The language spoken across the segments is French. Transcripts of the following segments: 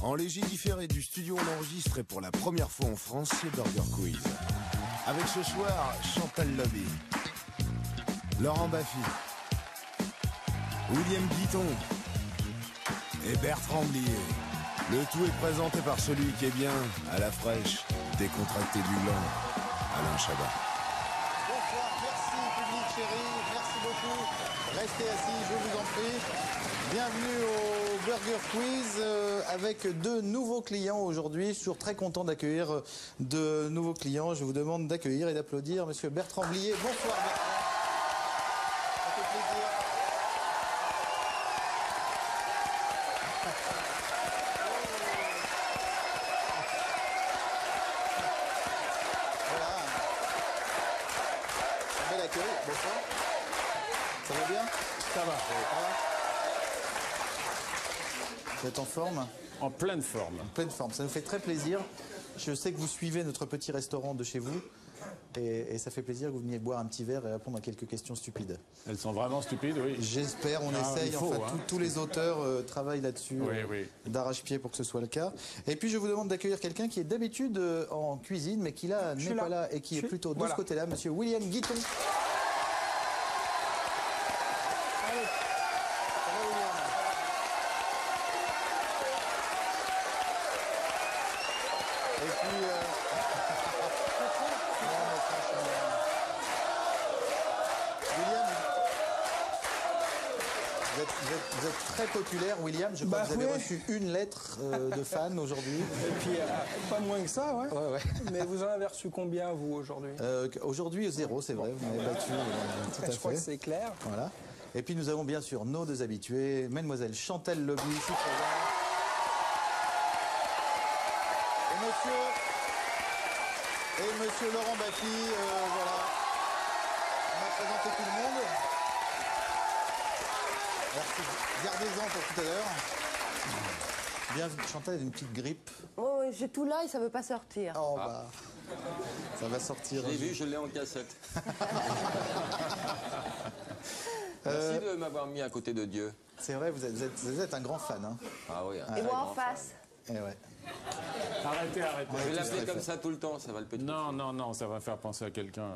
En léger différé du studio, on enregistre pour la première fois en France c'est Burger Quiz. Avec ce soir, Chantal Lobby, Laurent Baffy, William Guiton et Bertrand Blier. Le tout est présenté par celui qui est bien, à la fraîche, décontracté du gland, Alain Chabat. Bonsoir, merci public chéri, merci beaucoup. Restez assis, je vous en prie. Bienvenue au Burger Quiz avec deux nouveaux clients aujourd'hui. Je suis toujours très content d'accueillir de nouveaux clients. Je vous demande d'accueillir et d'applaudir Monsieur Bertrand Blier. Bonsoir Bertrand. Ça fait plaisir. Voilà. Un bel accueil. Bonsoir. Ça va bien? Ça va. Vous êtes en forme? En pleine forme. En pleine forme. Ça nous fait très plaisir. Je sais que vous suivez notre petit restaurant de chez vous. Et ça fait plaisir que vous veniez boire un petit verre et répondre à quelques questions stupides. Elles sont vraiment stupides, oui. J'espère, on essaye. il faut, enfin, hein. tous les auteurs travaillent là-dessus, Oui. d'arrache-pied pour que ce soit le cas. Et puis je vous demande d'accueillir quelqu'un qui est d'habitude en cuisine, mais qui là n'est pas là et qui est plutôt de ce côté-là, Monsieur William Guiton. Vous êtes très populaire, William. Je crois que vous avez reçu une lettre de fan aujourd'hui. Et puis, pas moins que ça, ouais. Ouais. Mais vous en avez reçu combien, vous, aujourd'hui? Aujourd'hui, 0, c'est vrai. Vous m'avez battu tout à fait. Je crois que c'est clair. Voilà. Et puis, nous avons bien sûr nos deux habitués, Mademoiselle Chantal Lobby, ici présente. Et Monsieur Laurent Baffy, voilà. On a présenté tout le monde. Merci. Gardez-en pour tout à l'heure. Bien, Chantal a une petite grippe. Oh, j'ai tout là et ça veut pas sortir. Oh, bah. Ça va sortir. Je l'ai vu, je l'ai en cassette. Merci de m'avoir mis à côté de Dieu. C'est vrai, vous êtes un grand fan. Hein. Ah oui. Et moi en face. Eh ouais. Arrêtez. Je vais l'appeler comme ça tout le temps, ça va le péter. Non, ça va faire penser à quelqu'un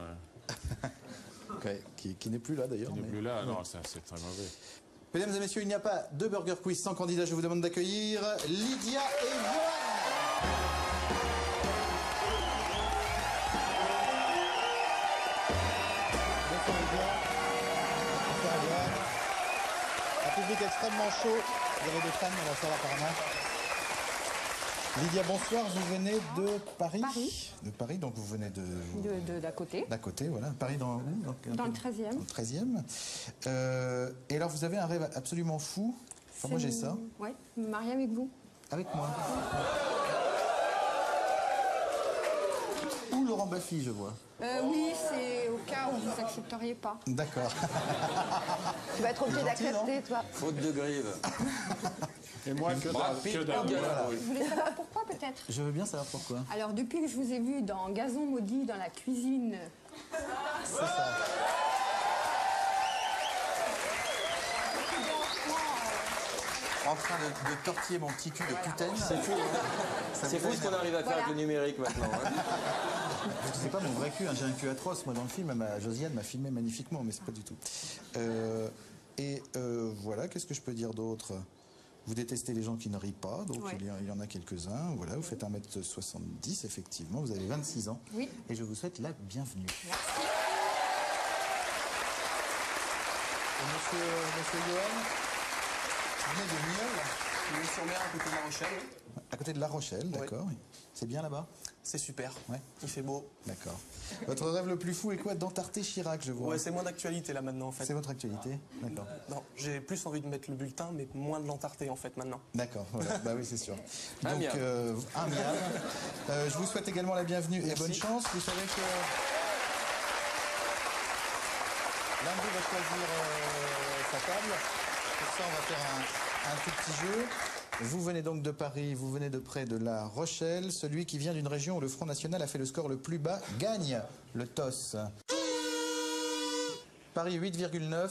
Okay. Qui n'est plus là d'ailleurs. qui n'est plus là. Non, ça c'est très mauvais. Mesdames et messieurs, il n'y a pas de Burger Quiz sans candidat. Je vous demande d'accueillir Lydia et Johan. Bonsoir Lydia. Bonsoir Johan. Un public extrêmement chaud. Vous avez des fans, on va savoir apparemment. Lydia, bonsoir. Vous venez de Paris? Paris. De Paris, donc vous venez de D'à côté. d'à côté, voilà. Paris dans où? Dans le 13e. Dans le 13e. Et alors, vous avez un rêve absolument fou. Enfin, moi, j'ai ça. Oui, marier avec vous. Avec moi. Ou Laurent Baffy, je vois. Oui, c'est au cas où vous n'accepteriez pas. D'accord. Tu vas être obligé C'est gentil, d'accepter, toi. Faute de grive. Et moi, que Brad Pitt, dalle. Galabru. Vous voulez savoir pourquoi, peut-être? Je veux bien savoir pourquoi. Alors, depuis que je vous ai vu dans Gazon maudit, dans la cuisine... C'est ça. En train de tortiller mon petit cul de putaine. C'est fou, hein. C'est fou ce qu'on arrive à faire avec le numérique maintenant. Hein. Je sais pas mon vrai cul, hein. J'ai un cul atroce. Moi, dans le film, Josiane m'a filmé magnifiquement, mais c'est pas du tout. Voilà, qu'est-ce que je peux dire d'autre? Vous détestez les gens qui ne rient pas, donc Ouais. il y en a quelques-uns. Voilà, vous faites 1m70, effectivement. Vous avez 26 ans. Oui. Et je vous souhaite la bienvenue. Merci. Et monsieur Johan, vous venez de Nieul, Sur mer, à côté de La Rochelle. à côté de La Rochelle, d'accord. C'est bien là-bas? C'est super. Ouais. Il fait beau. D'accord. Votre rêve le plus fou est quoi? D'Entarté Chirac, je vois. Ouais, c'est moins d'actualité là maintenant en fait. C'est votre actualité? D'accord. Non, j'ai plus envie de mettre le bulletin, mais moins de l'entarté en fait maintenant. D'accord, voilà. Bah oui, c'est sûr. Un Donc, miam. un miam. Je vous souhaite également la bienvenue et bonne chance. Vous savez que l'un de vous va choisir sa table. Pour ça, on va faire un tout petit jeu. Vous venez donc de Paris, vous venez de près de La Rochelle. Celui qui vient d'une région où le Front National a fait le score le plus bas gagne le TOS. Paris 8,9.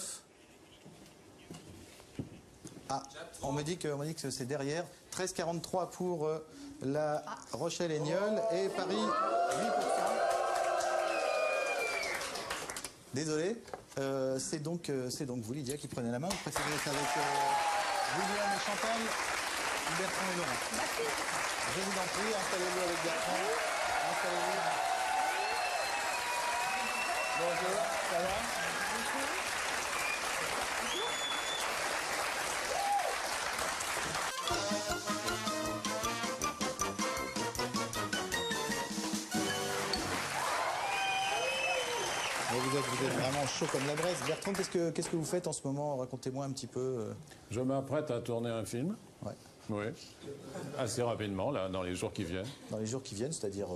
Ah, on me dit que c'est derrière. 13,43 pour la Rochelle-Aignol et Paris, 8%. Désolé. C'est donc vous, Lydia, qui prenez la main. Vous préférez être avec William et Chantal, Bertrand et Laurent? Je vous en prie, installez-vous avec Bertrand. Installez-vous. Bonjour, ça va? Vous êtes vraiment chaud comme la braise. Bertrand, qu'est-ce que vous faites en ce moment? Racontez-moi un petit peu. Je m'apprête à tourner un film. Ouais. Oui. Assez rapidement, là, dans les jours qui viennent. Dans les jours qui viennent, c'est-à-dire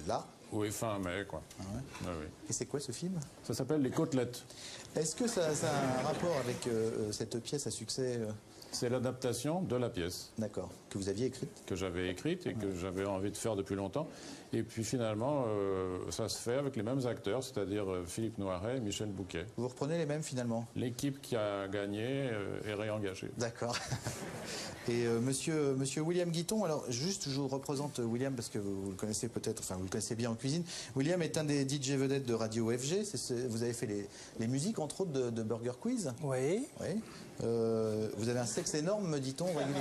là. Oui, fin mai, quoi. Ah ouais. Oui, oui. Et c'est quoi ce film? Ça s'appelle Les Côtelettes. Est-ce que ça a un rapport avec cette pièce à succès C'est l'adaptation de la pièce D'accord. Que vous aviez écrite? que j'avais écrite et que j'avais envie de faire depuis longtemps. Et puis finalement, ça se fait avec les mêmes acteurs, c'est-à-dire Philippe Noiret et Michel Bouquet. Vous reprenez les mêmes finalement? L'équipe qui a gagné est réengagée. D'accord. Et monsieur William Guiton, alors juste je vous représente William parce que vous le connaissez peut-être, enfin vous le connaissez bien en cuisine. William est un des DJ vedettes de Radio FG. Vous avez fait les musiques entre autres de Burger Quiz. Oui. Oui. Vous avez un sexe énorme, me dit-on régulièrement.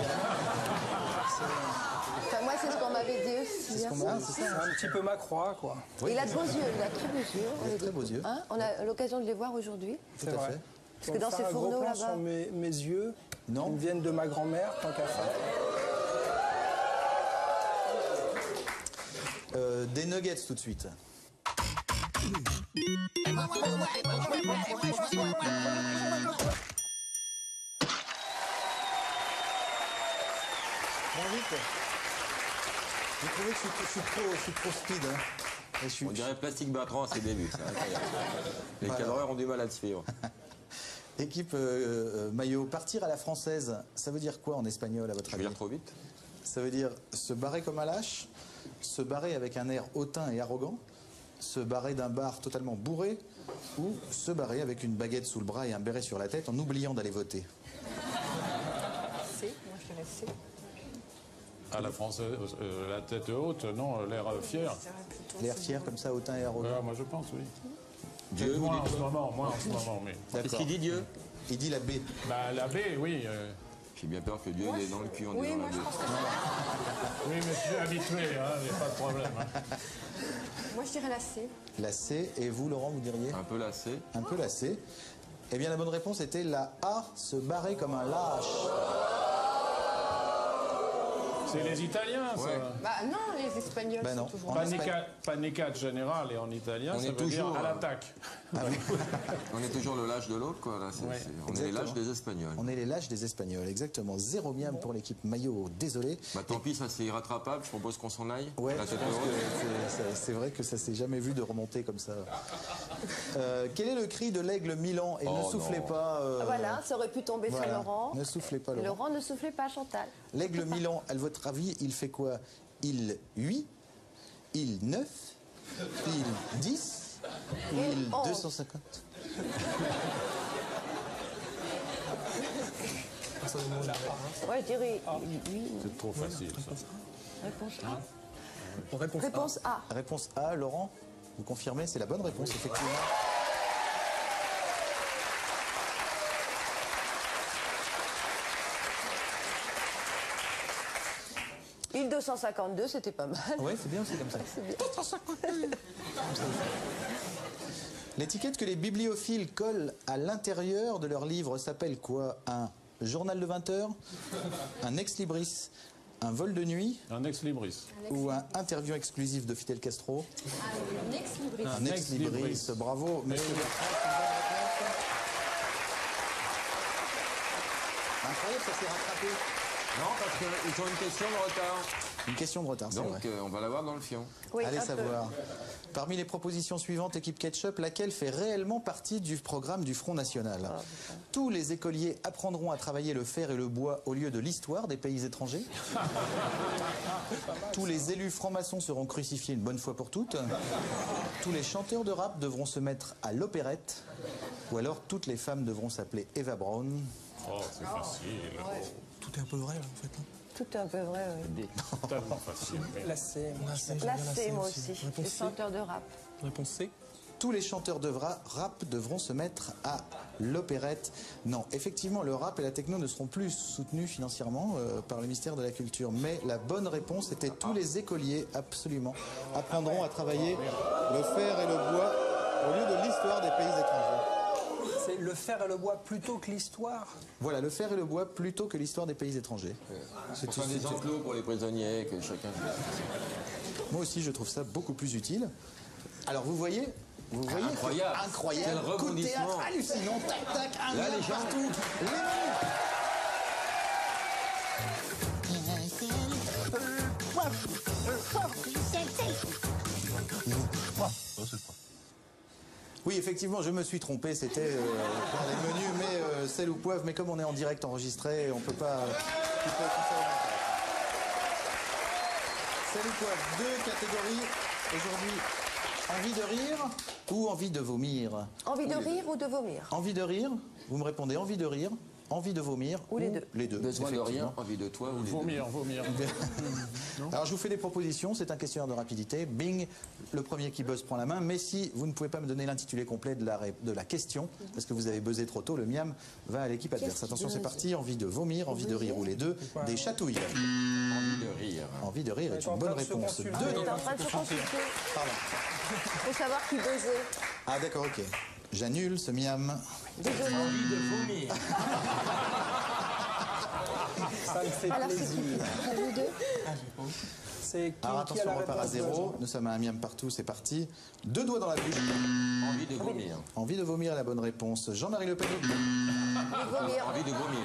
Enfin, moi, c'est ce qu'on m'avait dit aussi. C'est ce qu'on m'a dit, c'est C'est ça. un petit peu ma croix, quoi. Oui. Il a de beaux yeux, il a très beaux yeux. Il a très beaux yeux. Hein, on a l'occasion de les voir aujourd'hui. Tout C'est à vrai. fait. Parce que dans ces un gros fourneaux plan là-bas. sur mes yeux, Non. qui me viennent de ma grand-mère, tant qu'à faire. Des nuggets tout de suite. Bon, vite. Vous trouvez que je suis trop speed, hein? Et je suis- On dirait Plastique Bertrand à ses débuts, c'est incroyable. Les cadreurs ont du mal à te suivre. Équipe maillot, partir à la française, ça veut dire quoi en espagnol à votre Je vais avis? lire trop vite. Ça veut dire se barrer comme un lâche, se barrer avec un air hautain et arrogant, se barrer d'un bar totalement bourré, ou se barrer avec une baguette sous le bras et un béret sur la tête en oubliant d'aller voter. C, moi je dirais C. À la française, la tête haute, non, l'air fier. L'air fier comme ça, hautain et arrogant. Moi je pense, oui. Dieu, vous Moi dites en ce moment, mais... Qu'est-ce D'accord. qu'il dit, Dieu? Il dit la B. Bah, la B, oui. J'ai bien peur que Dieu il est dans le cul en Oui, disant moi la je Dieu. pense que Oui, mais je suis habitué, il n'y a pas de problème. Hein. moi je dirais la C. La C. Et vous, Laurent, vous diriez? Un peu lassé. Un peu la C. Eh bien, la bonne réponse était la A, se barrer comme un lâche. C'est les Italiens, ça. Ouais. Bah non, les Espagnols Bah non. sont toujours En en Espagne- Panicade générale et en italien, On ça est veut toujours, dire à l'attaque. On est toujours le lâche de l'autre, quoi. Là. Ouais. On est les Exactement. lâches des Espagnols. On est les lâches des Espagnols, exactement. 0 miam pour l'équipe maillot, désolé. Bah tant pis, ça c'est irrattrapable. Je propose qu'on s'en aille. Ouais, La je tête pense haute. que c'est vrai que ça s'est jamais vu de remonter comme ça. Quel est le cri de l'aigle Milan? Et ne Oh, soufflez non. pas. Voilà, ça aurait pu tomber voilà. sur Laurent. Ne soufflez pas, Et Laurent. Laurent ne soufflait pas, Chantal. L'aigle Milan, à votre avis, il fait quoi? Il 8, il 9, il 10, il 11. 250. Personnellement, là, hein. Ouais, je dirais oui. C'est trop facile, ça. Réponse A. Réponse A. Réponse A. Réponse A, Laurent, vous confirmez? C'est la bonne réponse, effectivement. Il 252, c'était pas mal. Oui, c'est bien aussi comme ça. C'est bien. L'étiquette que les bibliophiles collent à l'intérieur de leur livre s'appelle quoi? Un journal de 20 heures? Un ex-libris? Un vol de nuit? Un ex-libris. Ou un interview exclusif de Fidel Castro? Un ex-libris. Un ex-libris. Bravo, monsieur Bertrand, c'est une bonne réponse. Incroyable, ça s'est rattrapé. Non, parce qu'ils ont une question de retard. Une question de retard, c'est vrai. Donc on va l'avoir dans le fion. Oui, Allez un peu. savoir. Parmi les propositions suivantes, équipe Ketchup, laquelle fait réellement partie du programme du Front National? Tous les écoliers apprendront à travailler le fer et le bois au lieu de l'histoire des pays étrangers. Tous les élus francs-maçons seront crucifiés une bonne fois pour toutes. Tous les chanteurs de rap devront se mettre à l'opérette, ou alors toutes les femmes devront s'appeler Eva Braun. Oh, c'est facile. Tout est un peu vrai, là, en fait. hein. Tout est un peu vrai, oui. Tellement facile. mais- La C, Ah, j'aime bien Là, la c'est C moi aussi. Réponse Les C. chanteurs de rap. Réponse C. Tous les chanteurs de rap devront se mettre à l'opérette. Non, effectivement, le rap et la techno ne seront plus soutenus financièrement par le ministère de la Culture. Mais la bonne réponse était tous les écoliers, absolument, apprendront à travailler le fer et le bois au lieu de l'histoire des pays étrangers. C'est le fer et le bois plutôt que l'histoire. Voilà, le fer et le bois plutôt que l'histoire des pays étrangers. C'est Enfin, des enclos pour les prisonniers, que chacun... Moi aussi, je trouve ça beaucoup plus utile. Alors, vous voyez Incroyable. Incroyable. Quel Coup de rebondissement. théâtre hallucinant. Tac, tac, un Là, lien les gens- partout. Les menus. Oui, effectivement, je me suis trompé. C'était dans les menus, mais sel ou poivre. Mais comme on est en direct enregistré, on peut pas. Tout ça au montage. Sel ou poivre, deux catégories aujourd'hui. Envie de rire ou envie de vomir? Envie de rire ou de vomir? Envie de rire, vous me répondez envie de rire, envie de vomir Ou les deux. Les deux. Besoin de rien, effectivement. envie de toi ou les deux. Vomir. Alors je vous fais des propositions, c'est un questionnaire de rapidité. Bing, le premier qui buzz prend la main. Mais si vous ne pouvez pas me donner l'intitulé complet de la question, parce que vous avez buzzé trop tôt, le miam va à l'équipe adverse. Qu'est-ce qui Attention, c'est buzz? parti. Envie de vomir, envie de rire ou les deux. Des chatouilles. Envie de rire. Envie de rire est On est en une bonne train de se réponse. consulter. Deux. On est en train de se consulter Pardon. pour savoir qui buzzait. Ah d'accord, ok. J'annule ce miam. Désolé. Envie de vomir. Ça me fait Alors, c'est plaisir. qui? Vous deux? C'est qui, Alors qui a attention, la on repart à réponse, zéro. Nous sommes à un miam partout, c'est parti. Deux doigts dans la bouche. Envie de vomir. Envie de vomir est la bonne réponse. Jean-Marie Le Pen. Vomir. Envie de vomir.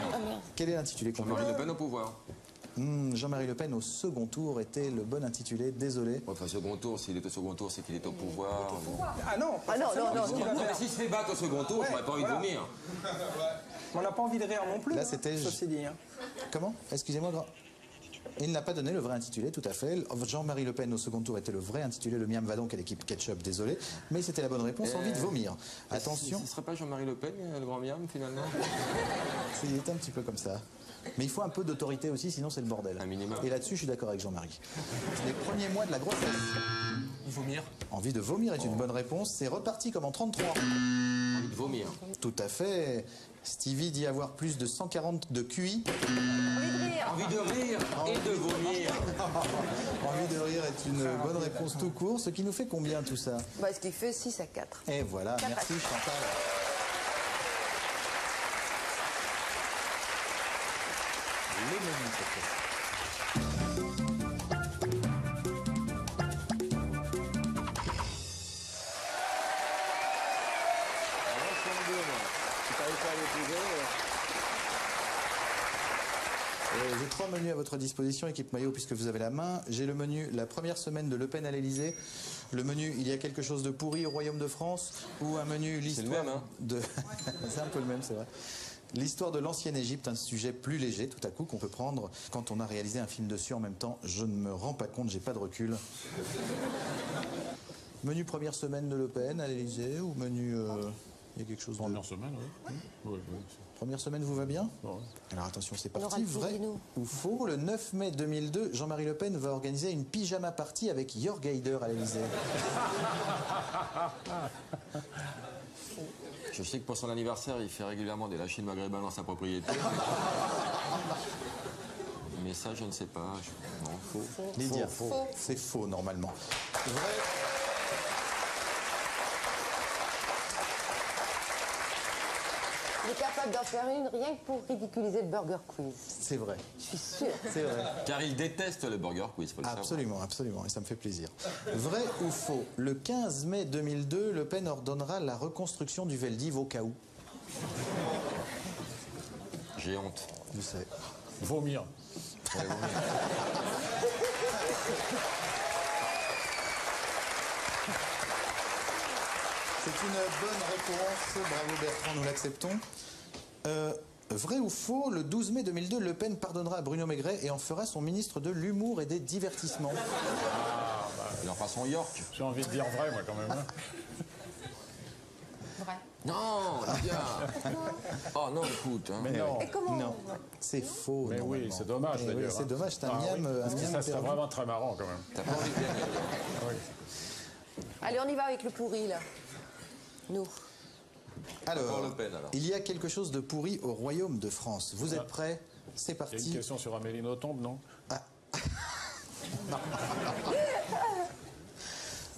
Quel est l'intitulé complet? Jean-Marie Le Pen au pouvoir. Jean-Marie Le Pen au second tour était le bon intitulé, désolé. Enfin, second tour, s'il est au second tour, c'est qu'il est au pouvoir. Ah non, Ah non, non, non. ce qu'il va Non, mais faire. s'il se fait battre au second tour, j'aurais pas envie de vomir. On n'a pas envie de rire non plus. Là, hein, c'était- ceci dit. hein. Comment? Excusez-moi. Il n'a pas donné le vrai intitulé, tout à fait. Jean-Marie Le Pen au second tour était le vrai intitulé. Le miam va donc à l'équipe Ketchup, désolé. Mais c'était la bonne réponse, envie de vomir. Attention, Ce ne serait pas Jean-Marie Le Pen, le grand miam, finalement? il était un petit peu comme ça. Mais il faut un peu d'autorité aussi, sinon c'est le bordel. Un minimum. Et là-dessus, je suis d'accord avec Jean-Marie. Les premiers mois de la grossesse. Vomir. Envie de vomir est une bonne réponse. C'est reparti comme en 33. Envie de vomir. Tout à fait. Stevie dit avoir plus de 140 de QI. Envie de rire et de vomir. Envie de rire est une bonne réponse tout court. Ce qui nous fait combien tout ça? Bah, ce qui fait 6 à 4. Et voilà, merci Chantal. Les menus, s'il te plaît. J'ai trois menus à votre disposition, équipe maillot, puisque vous avez la main. J'ai le menu la première semaine de Le Pen à l'Élysée. Le menu il y a quelque chose de pourri au Royaume de France. Ou un menu l'histoire même, hein. de... C'est un peu le même, c'est vrai. L'histoire de l'ancienne Égypte, un sujet plus léger tout à coup qu'on peut prendre quand on a réalisé un film dessus en même temps. Je ne me rends pas compte, j'ai pas de recul. Menu première semaine de Le Pen à l'Élysée ou menu... il y a quelque chose de... Première semaine, oui. Oui. Première semaine vous va bien? Ouais. Alors attention, c'est On aura parti. le Vrai Pirino. ou faux? Le 9 mai 2002, Jean-Marie Le Pen va organiser une pyjama party avec Jörg Haider à l'Élysée. Je sais que pour son anniversaire, il fait régulièrement des lâchers de maghrébins dans sa propriété. Mais ça, je ne sais pas. Non, faux. Lydia, Faux. c'est faux normalement. Vrai. Il est capable d'en faire une rien que pour ridiculiser le Burger Quiz. C'est vrai. Je suis sûre. C'est vrai. Car il déteste le burger quiz, faut le savoir. Absolument, absolument, et ça me fait plaisir. Vrai ou faux? Le 15 mai 2002, Le Pen ordonnera la reconstruction du Veldiv au cas où. J'ai honte. Vous savez. Vomir. C'est une bonne réponse. Bravo Bertrand, nous l'acceptons. Vrai ou faux, le 12 mai 2002, Le Pen pardonnera à Bruno Maigret et en fera son ministre de l'Humour et des Divertissements. Il en fera son York. J'ai envie de dire vrai, moi, quand même. Hein. Vrai. Non, Lydia. Oh non, écoute. Hein. Mais non. Et comment Non, c'est faux. Mais oui, normalement. c'est dommage, Eh oui, d'ailleurs. c'est hein. dommage, c'est un Ah, miam. oui, Un parce que miam ça serait perdu. vraiment très marrant, quand même. T'as pas envie de gagner. Oui. Allez, on y va avec le pourri, là. Nous. Alors, Encore Le Pen, alors. il y a quelque chose de pourri au royaume de France. Vous êtes prêts? C'est Il y a une parti. question sur Amélie Nothomb, non?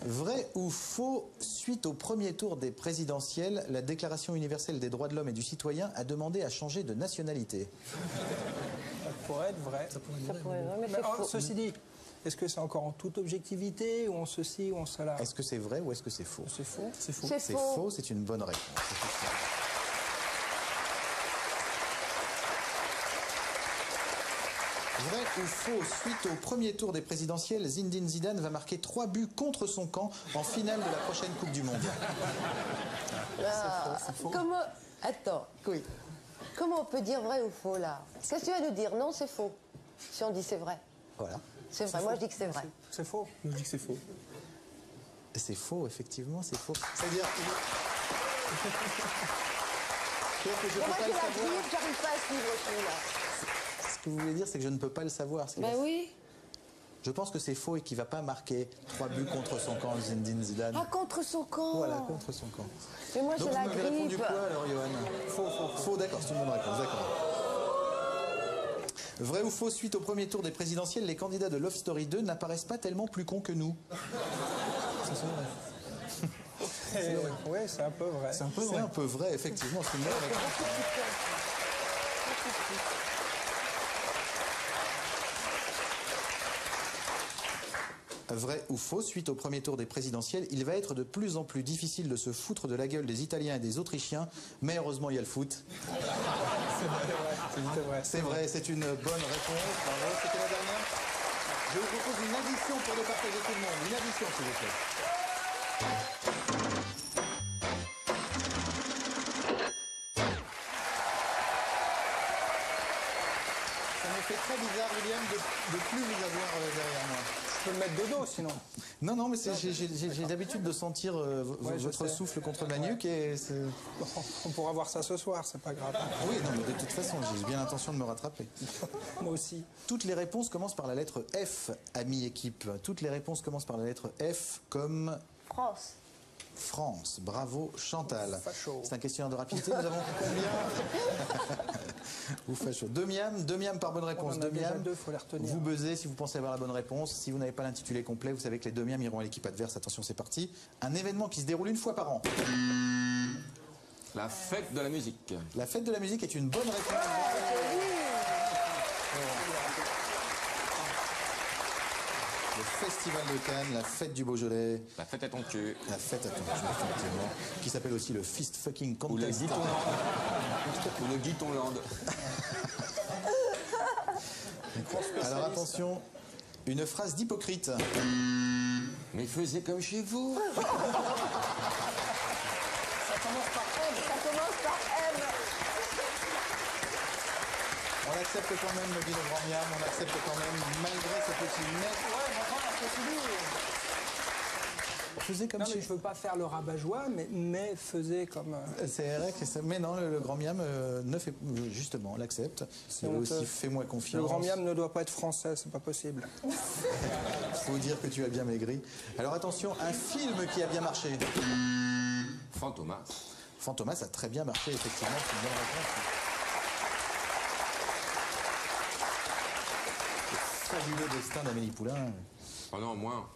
Vrai ou faux, suite au premier tour des présidentielles, la Déclaration universelle des droits de l'homme et du citoyen a demandé à changer de nationalité. Ça pourrait être vrai. Ça pourrait être vrai, mais Mais, c'est faux. ceci dit, est-ce que c'est encore en toute objectivité ou en ceci ou en cela? Est-ce que c'est vrai ou est-ce que c'est faux? C'est faux. C'est faux. C'est C'est faux. faux, c'est une bonne réponse. Vrai ou faux, suite au premier tour des présidentielles, Zinedine Zidane va marquer 3 buts contre son camp en finale de la prochaine Coupe du Monde. Comment... Attends. Oui. Comment on peut dire vrai ou faux, là? Qu'est-ce que tu vas nous dire? Non, c'est faux. Si on dit c'est vrai. Voilà. C'est vrai. Moi, je dis que c'est vrai. C'est faux. Je dis que c'est faux. C'est faux, effectivement, c'est faux. C'est-à-dire... C'est-à-dire que je Mais peux moi, pas je le la savoir. suivre, j'arrive pas à suivre tout, là. Ce que vous voulez dire, c'est que je ne peux pas le savoir. Ben oui. Je pense que c'est faux et qu'il ne va pas marquer 3 buts contre son camp, Zinedine Zidane. Ah, contre son camp. Voilà, contre son camp. Mais moi, Donc c'est vous la m'avez répondu grippe. quoi alors, Johan? Faux. Faux, d'accord, c'est une bonne réponse, d'accord. Vrai ou faux, suite au premier tour des présidentielles, les candidats de Love Story 2 n'apparaissent pas tellement plus cons que nous. Oui, c'est un peu vrai. C'est un peu vrai, effectivement, c'est une bonne réponse. Vrai ou faux, suite au premier tour des présidentielles, il va être de plus en plus difficile de se foutre de la gueule des Italiens et des Autrichiens, mais heureusement il y a le foot. C'est vrai. C'est vrai, c'est une bonne réponse. Bravo, c'était la dernière. Je vous propose une addition pour départager tout le monde. Une addition, s'il vous plaît. Ça me fait très bizarre, William, de plus vous avoir derrière moi. Je peux me mettre de dos, sinon. Non, mais j'ai l'habitude de sentir Ouais, je votre sais. souffle contre ma nuque et c'est... On pourra voir ça ce soir, c'est pas grave. Oui, non, mais de toute façon, j'ai bien l'intention de me rattraper. Moi aussi. Toutes les réponses commencent par la lettre F, ami équipe. Toutes les réponses commencent par la lettre F comme France. France. Bravo, Chantal. Facho. C'est un questionnaire de rapidité. Nous avons combien Ou facho. Deux miams par bonne réponse. On en a Deux déjà miams. deux, faut les retenir. Vous buzzez si vous pensez avoir la bonne réponse. Si vous n'avez pas l'intitulé complet, vous savez que les deux miams iront à l'équipe adverse. Attention, c'est parti. Un événement qui se déroule une fois par an. La fête de la musique. La fête de la musique est une bonne réponse. Le Festival de Cannes, la fête du Beaujolais, La fête à ton cul. la fête à ton cul, effectivement, qui s'appelle aussi le Fist Fucking Ou le Contest. Guitonland. Ou le Guitonland. Alors attention, une phrase d'hypocrite. Mais faisez comme chez vous. Ça commence par M. On accepte quand même, me dit le grand miam, on accepte quand même, malgré ce petit net. Faisait comme Non, mais chez... je veux pas faire le rabat-joie, mais faisais comme... C'est vrai que ça... Mais non, le grand miam ne fait... Justement, on l'accepte. Il honteux. aussi fais-moi confiance. Le grand miam ne doit pas être français, c'est pas possible. Faut dire que tu as bien maigri. Alors attention, un film qui a bien marché. Fantomas. Fantomas a très bien marché, effectivement. C'est une bonne réponse. Le fabuleux destin d'Amélie Poulain. Oh non, moins.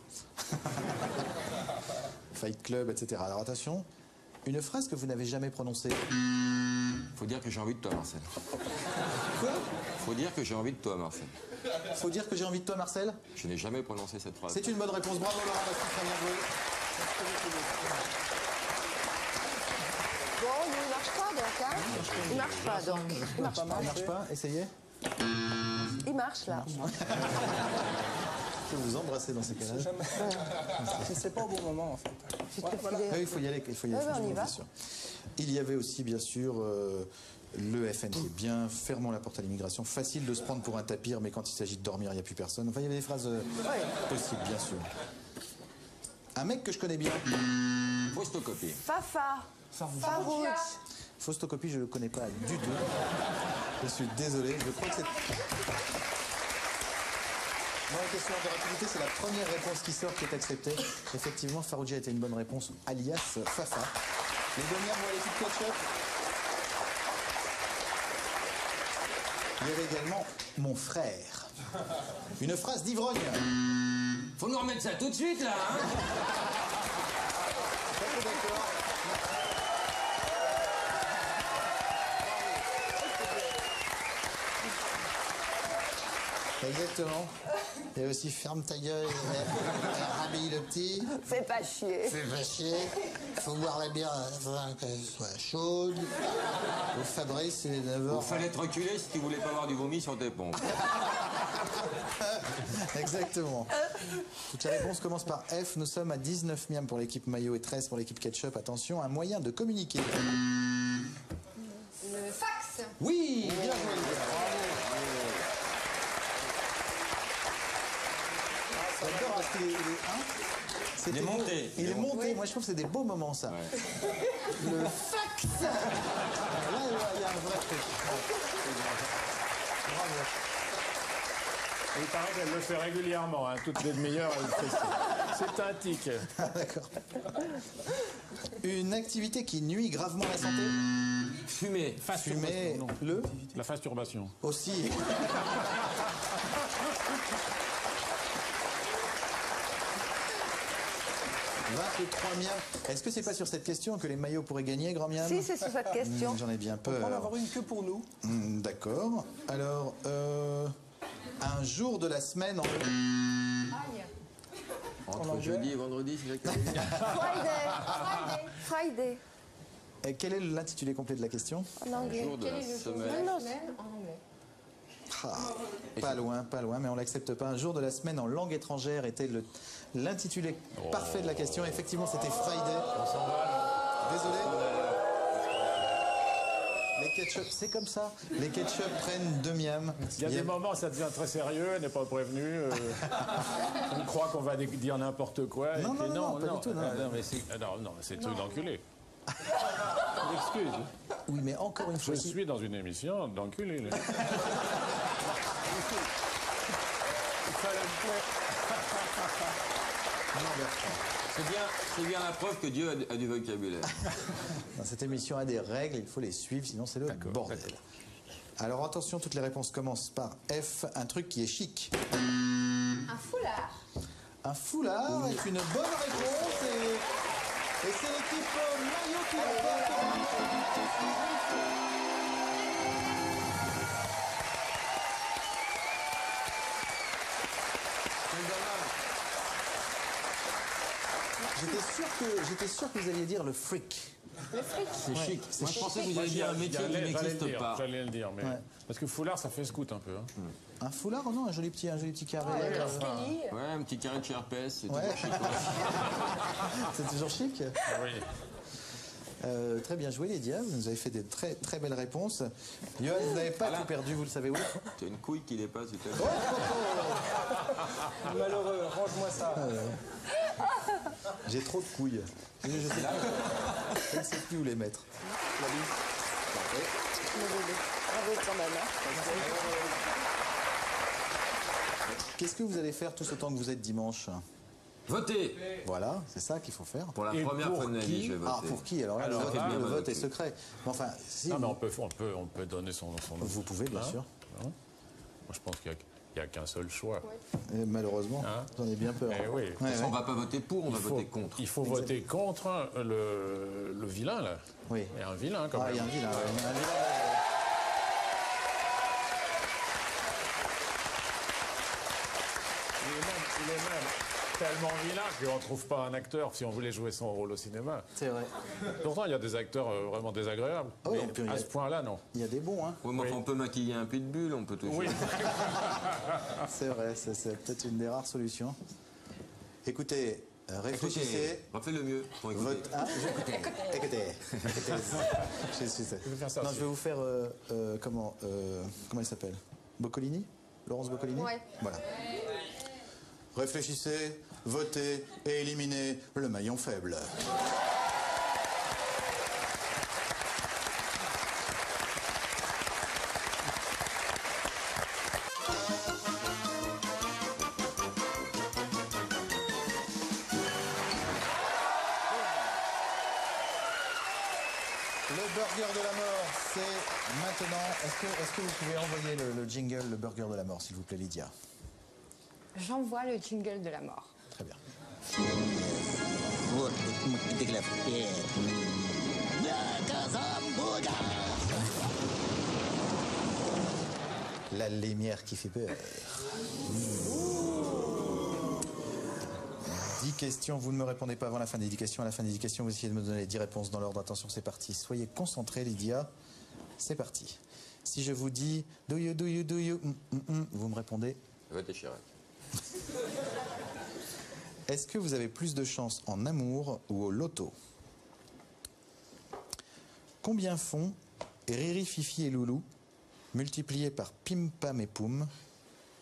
Fight Club, etc. Alors attention, une phrase que vous n'avez jamais prononcée. Faut dire que j'ai envie de toi, Marcel. Quoi? Faut dire que j'ai envie de toi, Marcel. Faut dire que j'ai envie de toi, Marcel? Je n'ai jamais prononcé cette phrase. C'est une bonne réponse. Bravo, Laurent Bastien, très bien joué. Bon, il marche pas donc, hein? Il marche pas donc. Il marche Ça pas. marche pas? Essayez. Il marche là. Je peux vous embrasser dans ces cas-là. C'est pas au bon moment, en fait. Je te Voilà. filais. Oui, il faut y aller. Il faut y aller. Ouais, on y franchement, va. bien sûr. Il y avait aussi, bien sûr, le FN, c'est bien, fermons la porte à l'immigration. Facile de se prendre pour un tapir, mais quand il s'agit de dormir, il n'y a plus personne. Enfin, il y avait des phrases possibles, bien sûr. Un mec que je connais bien. Faustocopie. Fafa. Farouche. Faustocopie, je ne le connais pas du tout. Je suis désolé. Je crois que c'est... Dans la question d'interactivité, c'est la première réponse qui sort qui est acceptée. Effectivement, Farouji a été une bonne réponse, alias Fafa. Les demi-heures vont à l'équipe ketchup. Il y avait également mon frère. Une phrase d'ivrogne. Faut nous remettre ça tout de suite, là, hein. Pas trop d'accord. Exactement. Il y a aussi ferme ta gueule et rhabille le petit. Fais pas chier. Fais pas chier. Faut boire la bière avant qu'elle soit chaude. Au Fabrice, il est 9h. Il fallait te reculer si tu voulais pas avoir du vomi sur tes pompes. Exactement. Toutes les réponses commencent par F. Nous sommes à 19 miams pour l'équipe maillot et 13 pour l'équipe ketchup. Attention, un moyen de communiquer. Le fax. Oui, bien joué. Bravo. J'adore parce qu'il est, Il est monté. Il est monté. Moi, je trouve que c'est des beaux moments, ça. Ouais. Le fax. Là, il y a un vrai truc. Bravo. Il paraît qu'elle le fait régulièrement, hein, toutes les demi-heures, elle fait ça. C'est un tic. Ah, d'accord. Une activité qui nuit gravement à la santé. Fumer. Fumer. Le La masturbation. aussi. 23 miams. Est-ce que c'est pas sur cette question que les maillots pourraient gagner, grand miam? Si, c'est sur cette question. J'en ai bien On va en peur. avoir une que pour nous. D'accord. Alors, un jour de la semaine en... Aïe. Entre jeudi et vendredi, c'est ça que tu veux dire. Friday. Et quel est l'intitulé complet de la question? En anglais. Jour de Quel la est le jour de semaine. la semaine en anglais? Pas loin, mais on l'accepte pas. Un jour de la semaine en langue étrangère était l'intitulé parfait de la question. Effectivement, c'était Friday. Désolé. Les ketchup, c'est comme ça. Les ketchup prennent 2 miams. Il y a des moments, ça devient très sérieux, elle n'est pas prévenue. On croit qu'on va dire n'importe quoi. Non, et puis non, pas du tout, non. Non, c'est truc d'enculé. Excuse. Oui, mais encore une Je fois, suis dans une émission d'enculé. là. Il fallait me plaire. C'est bien la preuve que Dieu a du vocabulaire. dans cette émission a des règles, il faut les suivre, sinon c'est le bordel. Alors attention, toutes les réponses commencent par F. Un truc qui est chic. Un foulard. Un foulard est une bonne réponse et c'est l'équipe maillot qui l'emporte. J'étais sûr que vous alliez dire le fric. C'est chic. Moi, je pensais que vous alliez dire un métier qui n'existe pas. J'allais le dire, mais... Parce que foulard, ça fait scout un peu. Hein. Un foulard, non, un joli petit carré. Ouais, un petit carré de chez RPS, c'est toujours chic. C'est toujours chic. Oui. Très bien joué, Lydia. Vous nous avez fait des très très belles réponses. Johan, vous n'avez pas tout perdu, vous le savez où? Tu as une couille qui dépasse. Malheureux, range-moi ça. J'ai trop de couilles. Je ne sais plus où les mettre. Bravo quand même. Qu'est-ce que vous allez faire tout ce temps que vous êtes dimanche? Voter. Voilà, c'est ça qu'il faut faire. Pour la Et première pour fois de ma vie, qui? je vais voter. Ah, pour qui? Alors là, Alors, le vote voter. est secret. Mais enfin, si Non, mais vous, on peut donner son nom. vous pouvez, bien Hein? sûr. Moi, je pense qu'il n'y a qu'un seul choix. Et malheureusement, Hein? j'en ai bien peur. Eh oui. Ouais, On ouais. ne va pas voter pour, on va voter contre. Il faut voter contre le vilain, là. Oui. Il y a un vilain, quand Ah, il même. y a un vilain. Il y a un vilain. Il est même tellement vilain qu'on ne trouve pas un acteur si on voulait jouer son rôle au cinéma. C'est vrai. Pourtant, il y a des acteurs vraiment désagréables. Oh, mais et puis, il y a- à ce point-là, non. Il y a des bons, hein. Oui, mais enfin, on peut maquiller un pitbull, on peut tout Oui. faire. C'est vrai, c'est peut-être une des rares solutions. Écoutez, réfléchissez. Refais le mieux pour écouter. Votre... Ah, écoutez. vais faire ça Non, aussi. je vais vous faire comment il s'appelle? Boccolini? Laurence Boccolini? Ouais. Voilà. Réfléchissez. votez et éliminez le maillon faible. Le burger de la mort, c'est maintenant. Est-ce que vous pouvez envoyer le jingle, le burger de la mort, s'il vous plaît, Lydia? J'envoie le jingle de la mort. Très bien. La lumière qui fait peur. 10 questions, vous ne me répondez pas avant la fin des 10 questions. À la fin des 10 questions, vous essayez de me donner 10 réponses dans l'ordre. Attention, c'est parti. Soyez concentrés, Lydia. C'est parti. Si je vous dis do you, vous me répondez? Votez Chirac. Est-ce que vous avez plus de chance en amour ou au loto? Combien font Riri, Fifi et Loulou multipliés par Pim, Pam et Poum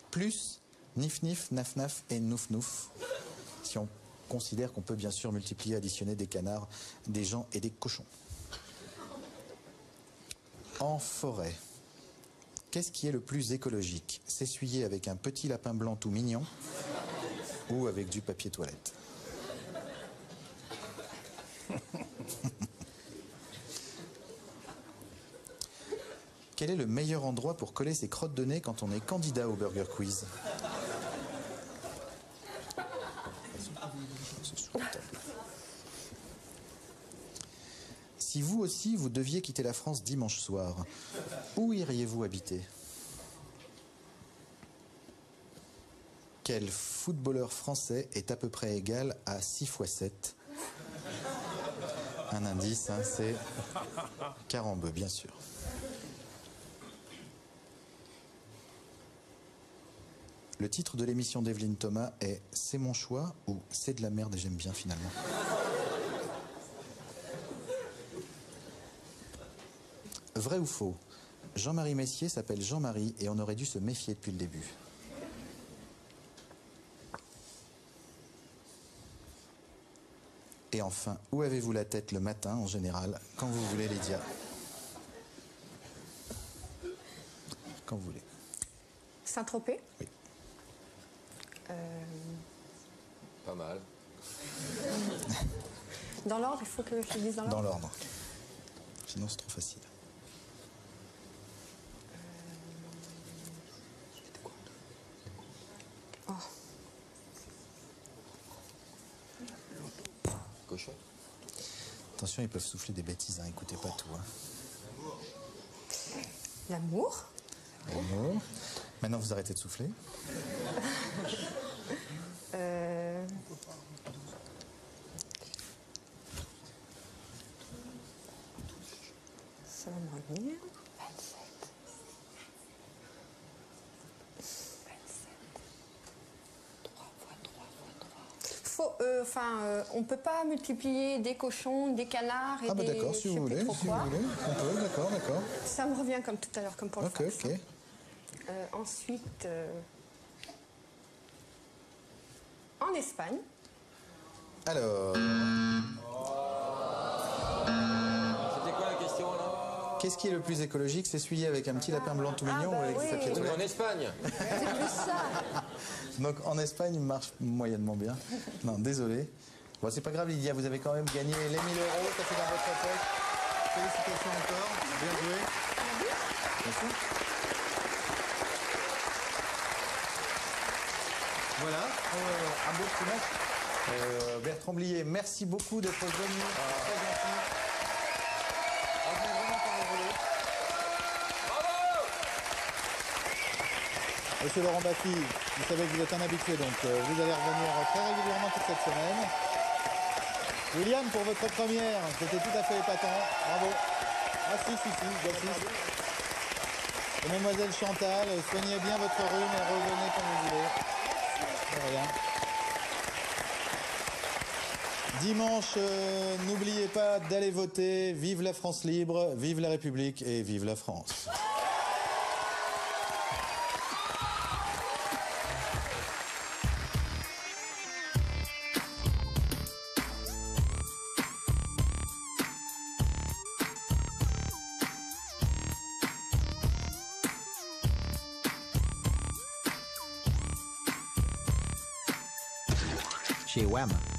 plus Nif Nif, Naf Naf et Nouf Nouf, si on considère qu'on peut bien sûr multiplier, additionner des canards, des gens et des cochons? En forêt, qu'est-ce qui est le plus écologique? S'essuyer avec un petit lapin blanc tout mignon ou avec du papier toilette? Quel est le meilleur endroit pour coller ses crottes de nez quand on est candidat au Burger Quiz? Si vous aussi, vous deviez quitter la France dimanche soir, où iriez-vous habiter? Quel footballeur français est à peu près égal à 6 x 7? Un indice, hein, c'est Carambeu, bien sûr. Le titre de l'émission d'Evelyne Thomas est « C'est mon choix » ou « C'est de la merde et j'aime bien finalement ». Vrai ou faux? Jean-Marie Messier s'appelle Jean-Marie et on aurait dû se méfier depuis le début. Et enfin, où avez-vous la tête le matin en général? Quand vous voulez, Lydia. Quand vous voulez. Saint-Tropez? Oui. Pas mal. Dans l'ordre, il faut que je dise dans l'ordre? Dans l'ordre. Sinon, c'est trop facile. Oh. Cochon. Attention, ils peuvent souffler des bêtises, hein. Écoutez pas tout. Hein. L'amour? L'amour. Maintenant, vous arrêtez de souffler. Ça va me revenir. 27. On peut pas multiplier des cochons, des canards et ah bah des... d'accord, si vous voulez, on peut, d'accord. Ça me revient comme tout à l'heure, comme pour le fax. Ok. Ensuite, en Espagne. Alors, C'était quoi la question là? qu'est-ce qui est le plus écologique? S'essuyer avec un petit lapin blanc tout mignon ou avec du papier En toilette? Espagne. C'est plus ça. Donc en Espagne, il marche moyennement bien. Non, désolé. Bon, c'est pas grave, Lydia, vous avez quand même gagné les 1000 €, ça c'est dans votre poche. Félicitations encore, bien joué. Merci. Voilà, un beau petit match. Bertrand Blier, merci beaucoup d'être venu. Très gentil. Revenez vraiment quand vous voulez. Monsieur Laurent Baffy, vous savez que vous êtes un habitué, donc vous allez revenir très régulièrement toute cette semaine. William, pour votre première, c'était tout à fait épatant. Bravo. Ah si, j'insiste. Et mademoiselle Chantal, soignez bien votre rhume et revenez quand vous voulez. De rien. Dimanche, n'oubliez pas d'aller voter. Vive la France libre, vive la République et vive la France. chez Wham!